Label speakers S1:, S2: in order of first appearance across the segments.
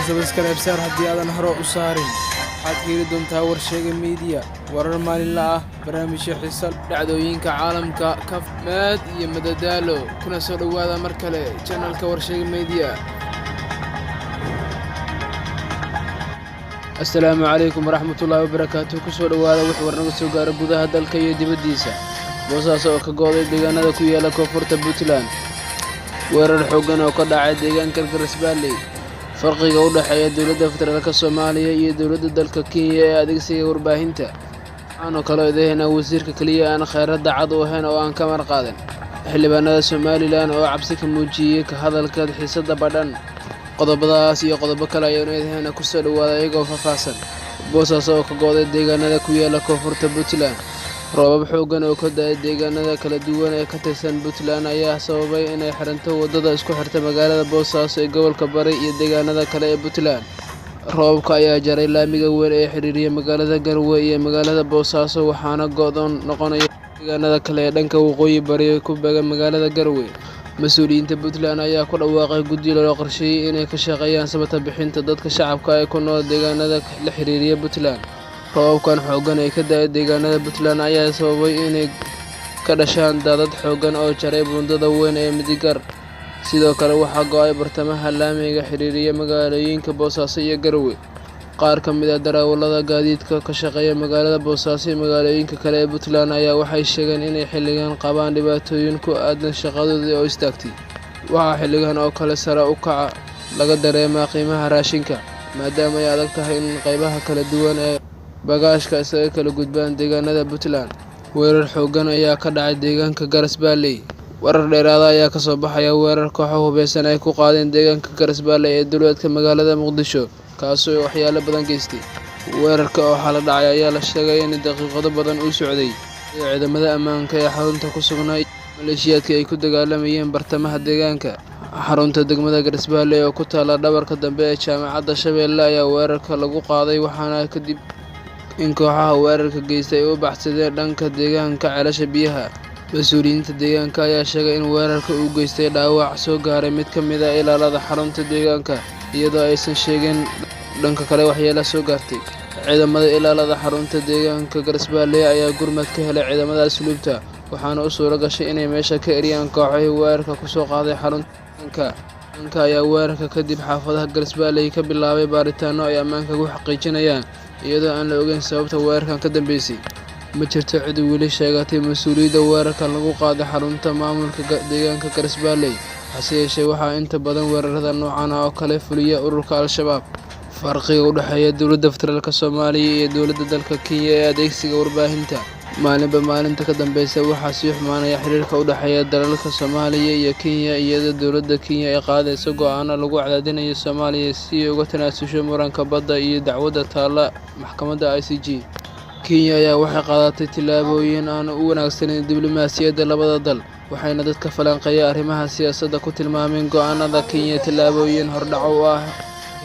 S1: subscribe haddii aadan hore u saarin waxaad heli doontaa Warshaga Media warar maalinle ah, barnaamijyo xiiso dhacdooyinka caalamka, kafmaad iyo madadaalo. Kuna soo dhawaada mar kale channelka Warshaga Media. Assalaamu calaykum waraxmatullaahi wabarakaatuh. Kusoo dhawaada wix warnaga soo gaara gudaha dalka iyo dibaddiisa. Boosaas oo ka go'day deegaanada ku yaala koonfurta Puntland. Weerar xooggan oo ka dhacay deegaanka Garsbaalley. Farqiga u dhexeeya dowladda federaalka Soomaaliya iyo dowladda dalka Kenya ee adeegsiga warbaahinta. Waxaan kala eedeynaa wasiirka kaliya aan kheyraadda cad u ahayn oo aan ka mar qaadan. Xildhibaanada Somaliland oo cabsi ka muujiyay ka hadalka xiisadda badhan. Qodobadaas iyo qodobo kale ayaan eedeynaa ku soo dhawaada iyagoo faahfaahsan. Boosaas oo ka go'day deegaanada ku yaala koonfurta Puntland. Roobab xooggan oo ka da'ay deegaanada kala duwan ee ka tirsan Puntland ayaa sababay inay xiranto wadada isku xirta magaalada Boosaaso ee gobolka Bari iyo deegaanada kale ee Puntland. Roobabka ayaa jaray laamiga weyn ee xiriiriya magaalada Garowe iyo magaalada Boosaaso, waxaana go'doon noqonaya deegaanada kale ee dhanka waqooyi bari ku beegan magaalada Garowe. Mas'uuliyiinta Puntland ayaa ku dhawaaqay guddi loo qorsheeyay inay ka shaqeeyaan samata bixinta dadka shacabka ee ku nool deegaanada la xiriiriya Puntland. Roobabkan xooggan ee ka da'ay deegaanada Puntland ayaa sababay inay ka dhashaan daadad xooggan oo jaray buundada weyn ee Midigar. Sidoo kale waxaa go'ay bartamaha laamiga xiriiriya magaalooyinka Boosaaso iyo Garowe. Qaar ka mid ah darawallada gaadiidka ka shaqeeya magaalada Boosaaso iyo magaalooyinka kale ee Puntland ayaa waxay sheegeen inay xilligan qabaan dhibaatooyin ku aadan shaqadooda oo istaagtay. Waxaa xilligan oo kale sare u kaca laga dareemaa qiimaha raashinka, maadaama ay adag tahay in qaybaha kala duwan ee bagaashka isaga kala gudbaan deegaanada Puntland. Weerar xooggan ayaa ka dhacay deegaanka Garsbaalley. Warar dheeraad ah ayaa ka soo baxaya weerar kooxo hubeysan ay ku qaadeen deegaanka Garsbaalley ee duleedka magaalada Muqdisho, kaasoo waxyaalo badan geystay. Weerarka oo xal dhacay ayaa la sheegay in daqiiqado badan uu socday, iyadoo ciidamada ammaanka ee xarunta ku sugnaa maleeshiyaadka ay ku dagaalamayeen bartamaha deegaanka. Xarunta degmada Garsbaalley oo ku taala dhabarka dambe ee jaamacadda Shabeelle ayaa weerarka lagu qaaday, waxaana kadib in kooxaha weerarka geystay ay u baxsadeen dhanka deegaanka ceelasha biyaha. Mas'uuliyiinta deegaanka ayaa sheegay in weerarka uu geystay dhaawac soo gaaray mid ka mid ah ilaalada xarunta deegaanka, iyadoo aysan sheegin dhanka kale waxyeello soo gaartay. Ciidamada ilaalada xarunta deegaanka Garsbaalley ayaa gurmad ka helay ciidamada asluubta, waxaana u suura gashay inay meesha ka eryaan kooxihii weerarka ku soo qaaday xarunta deegaanka. Ciidanka ayaa weerarka kadib xaafadaha Garsbaalley ka bilaabay baaritaanno ay ammaanka ku xaqiijinayaan, iyadoo aan la ogeyn sababta weerarkan ka dambeysay. Ma jirto cid weli sheegatay mas'uuliyadda weerarkan lagu qaaday xarunta maamulka deegaanka Garsbaalley, hase yeeshee waxaa inta badan weerarada noocan ah oo kale fuliya ururka Al-Shabaab. Farqiga u dhexeeya dowladda federaalka Soomaaliya iyo dowladda dalka Kenya ee adeegsiga warbaahinta. Maalinba maalinta ka dambeysa waxaa sii xumaanaya xiriirka u dhexeeya dalalka Soomaaliya iyo Kenya, iyadoo dowladda Kenya ay qaadayso go'aano lagu cadaadinayo Soomaaliya si ay uga tanaasusho muranka badda iyo dacwadda taalla maxkamadda ICJ. Kenya ayaa waxay qaadatay tillaabooyin aan u wanaagsanayn diblomaasiyadda labada dal, waxayna dadka falanqeeya arrimaha siyaasadda ku tilmaameen go'aanada Kenya tillaabooyin hordhac u ah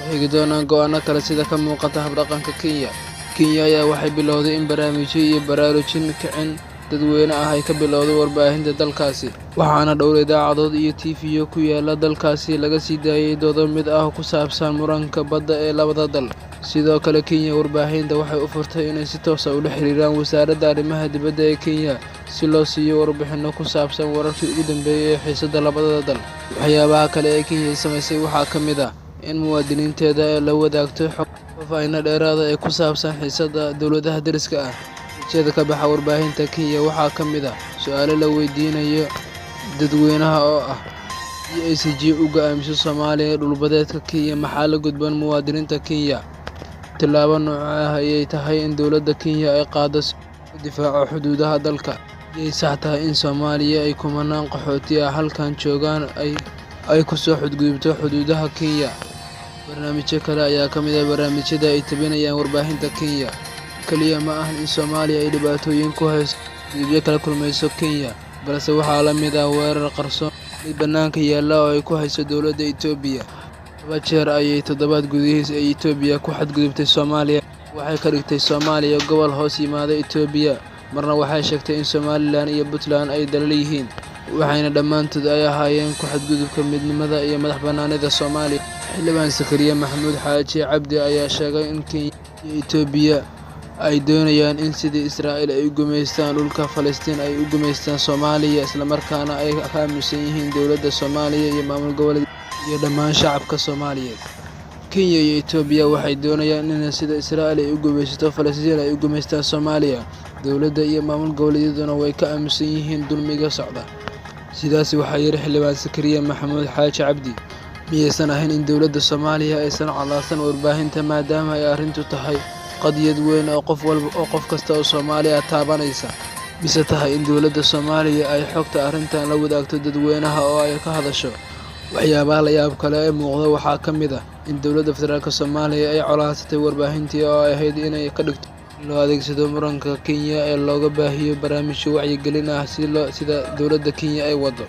S1: xigi doonaan go'aano kale sida ka muuqata habdhaqanka Kenya. Kenya ayaa waxay bilowday in barnaamijyo iyo baraarujin kicin dadweyne ah ay ka bilowdo warbaahinta dalkaasi, waxaana dhowr idaacadood iyo TV ku yaala dalkaasi laga sii daayay doodo mid ah ku saabsan muranka badda ee labada dal. Sidoo kale Kenya warbaahinta waxay u furtay inay si toos ah ula xiriiraan wasaaradda arrimaha dibadda ee Kenya si loo siiyo warbixino ku saabsan wararkii ugu dambeeyay ee xiisadda labada dal. Waxyaabaha kale ee Kenya samaysay waxaa ka mid ah in muwaadiniinteeda la wadaagto xog faahfaahin dheeraad ah ee ku saabsan xiisadda dowladaha deriska ah. Natiijada ka baxa warbaahinta Kenya waxaa ka mid ah su'aalo la weydiinayo dadweynaha oo ah haddii ICJ u go'aamiso Soomaaliya dhulbadeedka Kenya, maxaa la gudboon muwaadiniinta Kenya? Tillaabo noocee ah ayay tahay in dowladda Kenya ay qaaddo si loo difaaco xuduudaha dalka? Miyay sax tahay in Soomaaliya ay kumanaan qaxooti ah halkan joogaan ay ku soo xadgudubto xuduudaha Kenya? Barnaamijyo kale ayaa ka mid ah barnaamijyada ay tabinayaan warbaahinta Kenya. Kaliya ma ahan in Soomaaliya ay dhibaatooyin ku hayso xadgudubyo kala kulmayso Kenya, balse waxaa la mid ah weerar qarsoon mid bannaanka yaalla oo ay ku hayso dowladda Itoobiya. 2 jeer ayay toddobaad gudihiis ay Itoobiya ku xadgudubtay Soomaaliya. Waxay ka dhigtay Soomaaliya gobol hoos yimaada Itoobiya, marna waxay sheegtay in Somaliland iyo Puntland ay dalal yihiin. waxayna dhammaantood ay ahaayeen ku xadgudubka midnimada iyo madax-bannaanida Soomaaliya. Xildhibaan Sakariya Maxamuud Xaaji Cabdi ayaa sheegay in Kenya iyo Itoobiya ay doonayaan in sidii Israa'iil ay u gumaystaan dhulka Falastiin ay u gumaystaan Soomaaliya, isla markaana ay ka aaminsan yihiin dowladda Soomaaliya iyo maamul goboleedyada iyo dhammaan shacabka Soomaaliyeed. Kenya iyo Itoobiya waxay doonayaan in sida Israa'iil ay u gumaysato Falastiin ay u gumaystaan Soomaaliya, dowladda iyo maamul goboleedyaduna way ka aaminsan yihiin dulmiga socda. Sidaas waxaa yidhi Xildhibaan Sakariya Maxamuud Xaaji Cabdi. Miyaysan ahayn in dowladda Soomaaliya aysan codsan warbaahinta maadaama ay arrintu tahay qadiyad weyn oo qof kasta oo Soomaali ah taabanaysa, mise tahay in dowladda Soomaaliya ay xogta arrintan la wadaagto dadweynaha oo ay ka hadasho? Waxyaabaha la yaab kale ee muuqda waxaa ka mid ah in dowladda federaalka Soomaaliya ay codsaday warbaahintii oo ay ahayd inay ka dhigto in loo adeegsado muranka Kenya ee looga baahiyo barnaamijyo wacyigelin ah sida dowladda Kenya ay wado,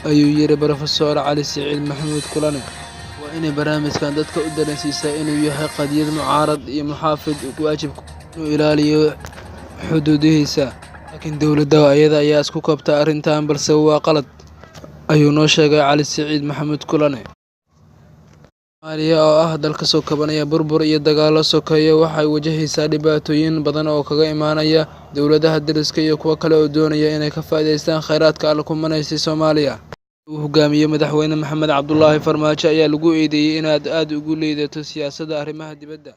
S1: ayuu yidhi Professor Cali Siciid Maxamuud Kulane. Waa inay barnaamijkan dadka u dareensiisaa inuu yahay qadiyad mucaarad iyo muxaafid waajibku inuu ilaaliyo xuduudihiisa, laakiin dowladda ayada ayaa isku koobta arrintan, balse waa qalad, ayuu noo sheegay Cali Siciid Maxamuud Kulane. Soomaaliya oo ah dal ka soo kabanaya burbur iyo dagaallo sokeeye waxay wajahaysaa dhibaatooyin badan oo kaga imaanaya dowladaha deriska iyo kuwa kale oo doonaya inay ka faa'iidaystaan kheyraadka alla ku manaystay Soomaaliya. Uu hogaamiye madaxweyne Maxamed Cabdullaahi Farmaajo ayaa lagu eedeeyay inaad aad ugu liidato siyaasadda arrimaha dibadda.